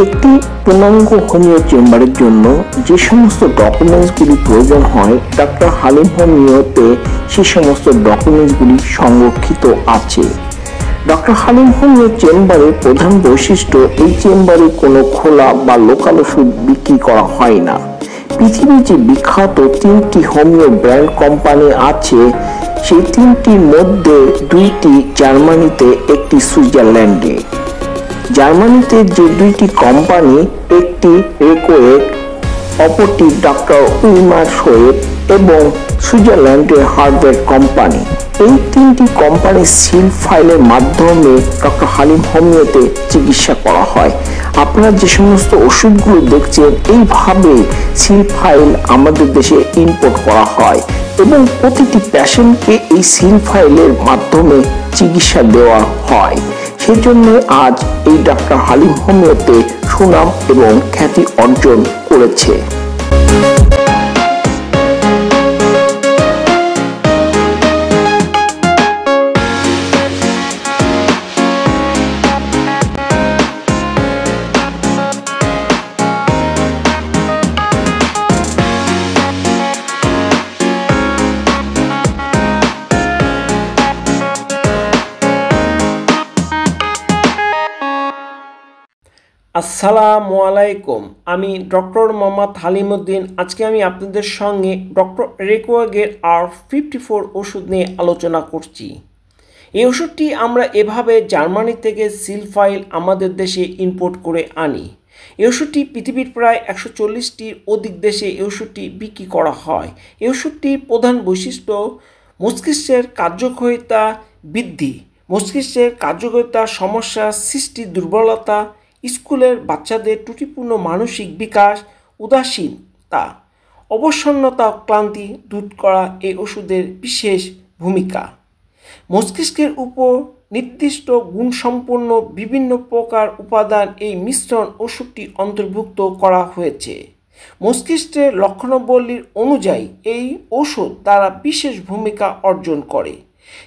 একটি পূর্ণাঙ্গ হোমিও চেম্বারের জন্য যে সমস্ত ডকুমেন্টসগুলি প্রয়োজন হয় ডক্টর হালিম হোমিওতে সেই সমস্ত ডকুমেন্টসগুলি সংরক্ষিত আছে। ডক্টর হালিম হোমিও চেম্বারের প্রধান বৈশিষ্ট্য, এই চেম্বারে কোনো খোলা বা লোকাল ওষুধ বিক্রি করা হয় না। পৃথিবীর যে বিখ্যাত 3টি হোমিও ব্র্যান্ড কোম্পানি আছে, সেই 3টির মধ্যে 2টি জার্মানিতে, একটি সুইজারল্যান্ডে। জার্মানিতে যে 2টি কোম্পানি, একটি রেকোয়েট, অপরটি ডক্টর উইমার শোয়েব এবং সুইজারল্যান্ডের হার্ভার্ড কোম্পানি। এই 3টি কোম্পানির সিল ফাইলের মাধ্যমে ডক্টর হালিম হোমিওতে চিকিৎসা করা হয়। আপনারা যে সমস্ত ওষুধগুলো দেখছেন, এইভাবে সিল ফাইল আমাদের দেশে ইম্পোর্ট করা হয় এবং প্রতিটি পেশেন্টকে এই সিল ফাইলের মাধ্যমে চিকিৎসা দেওয়া হয়। সেই জন্য আজ এই ডক্টর হালিম হোমিওতে সুনাম এবং খ্যাতি অর্জন করেছে। আসসালামু আলাইকুম, আমি ডক্টর মোহাম্মদ হালিমউদ্দিন। আজকে আমি আপনাদের সঙ্গে ডক্টর রেকোয়াগের R54 ওষুধ নিয়ে আলোচনা করছি। এই ওষুধটি আমরা এভাবে জার্মানি থেকে সিল ফাইল আমাদের দেশে ইম্পোর্ট করে আনি। এই ওষুধটি পৃথিবীর প্রায় 140টির অধিক দেশে এই ওষুধটি বিক্রি করা হয়। এই ওষুধটির প্রধান বৈশিষ্ট্য মস্তিষ্কের কার্যকারিতা বৃদ্ধি, মস্তিষ্কের কার্যকারিতা সমস্যা সৃষ্টি, দুর্বলতা, স্কুলের বাচ্চাদের ত্রুটিপূর্ণ মানসিক বিকাশ, উদাসীনতা, অবসন্নতা, ক্লান্তি দূর করা এই ওষুধের বিশেষ ভূমিকা। মস্তিষ্কের উপর নির্দিষ্ট গুণসম্পন্ন বিভিন্ন প্রকার উপাদান এই মিশ্রণ ওষুধটি অন্তর্ভুক্ত করা হয়েছে। মস্তিষ্কের লক্ষণাবলীর অনুযায়ী এই ওষুধ দ্বারা বিশেষ ভূমিকা অর্জন করে।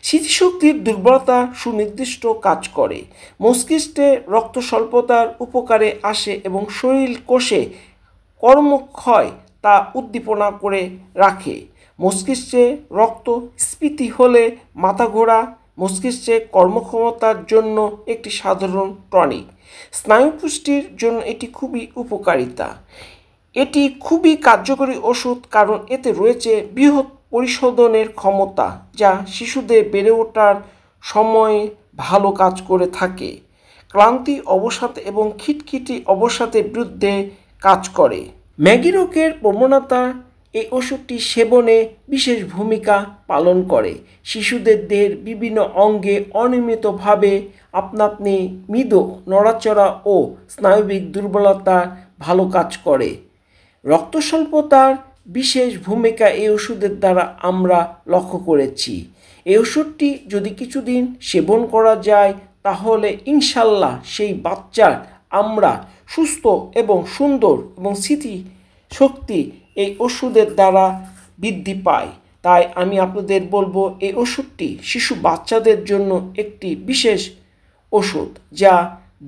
স্মৃতিশক্তির দুর্বলতা সুনির্দিষ্ট কাজ করে, মস্তিষ্কে রক্ত স্বল্পতার উপকারে আসে এবং শরীর কোষে কর্মক্ষয় তা উদ্দীপনা করে রাখে। মস্তিষ্কে রক্ত স্ফীতি হলে মাথা ঘোরা মস্তিষ্কে কর্মক্ষমতার জন্য একটি সাধারণ টনিক। স্নায়ু পুষ্টির জন্য এটি খুবই উপকারিতা। এটি খুবই কার্যকরী ওষুধ কারণ এতে রয়েছে বৃহৎ পরিশোধনের ক্ষমতা, যা শিশুদের বেড়ে ওঠার সময়ে ভালো কাজ করে থাকে। ক্লান্তি, অবসাদ এবং খিটখিটি অবসাদের বিরুদ্ধে কাজ করে। ম্যাগি রোগের প্রবণতা এই ওষুধটি সেবনে বিশেষ ভূমিকা পালন করে। শিশুদের দেহের বিভিন্ন অঙ্গে অনিয়মিতভাবে আপনা-আপনি মৃদু নড়াচড়া ও স্নায়বিক দুর্বলতা ভালো কাজ করে। রক্ত স্বল্পতার বিশেষ ভূমিকা এই ওষুধের দ্বারা আমরা লক্ষ্য করেছি। এই ওষুধটি যদি কিছুদিন সেবন করা যায় তাহলে ইনশাল্লাহ সেই বাচ্চার আমরা সুস্থ এবং সুন্দর এবং স্মৃতিশক্তি এই ওষুধের দ্বারা বৃদ্ধি পায়। তাই আমি আপনাদের বলবো, এই ওষুধটি শিশু বাচ্চাদের জন্য একটি বিশেষ ওষুধ, যা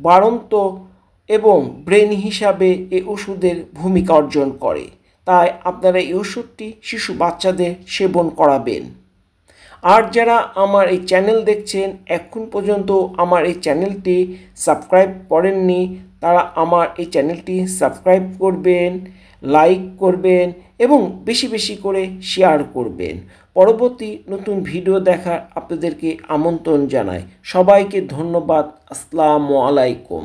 বাড়ন্ত এবং ব্রেন হিসাবে এই ওষুধের ভূমিকা অর্জন করে। তাই আপনারা এই ওষুধটি শিশু বাচ্চাদের সেবন করাবেন। আর যারা আমার এই চ্যানেল দেখছেন, এখন পর্যন্ত আমার এই চ্যানেলটি সাবস্ক্রাইব করেননি, তারা আমার এই চ্যানেলটি সাবস্ক্রাইব করবেন, লাইক করবেন এবং বেশি বেশি করে শেয়ার করবেন। পরবর্তী নতুন ভিডিও দেখার আপনাদেরকে আমন্ত্রণ জানাই। সবাইকে ধন্যবাদ। আসসালামু আলাইকুম।